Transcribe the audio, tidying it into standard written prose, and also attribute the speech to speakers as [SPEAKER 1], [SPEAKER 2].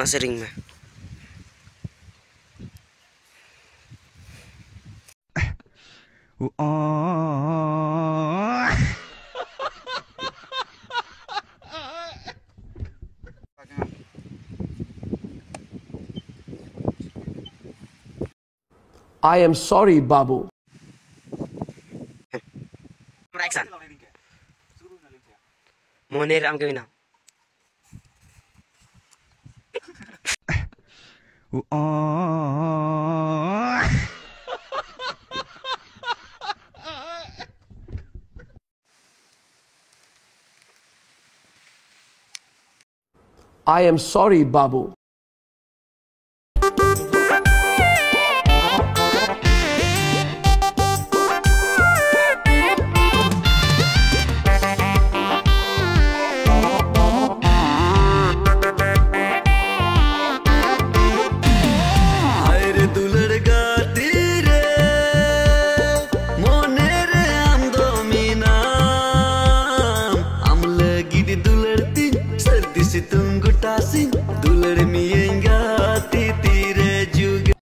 [SPEAKER 1] से रिंग में।
[SPEAKER 2] I am sorry, Babu.
[SPEAKER 1] Action. Monir am kewina.
[SPEAKER 2] I am sorry, Babu.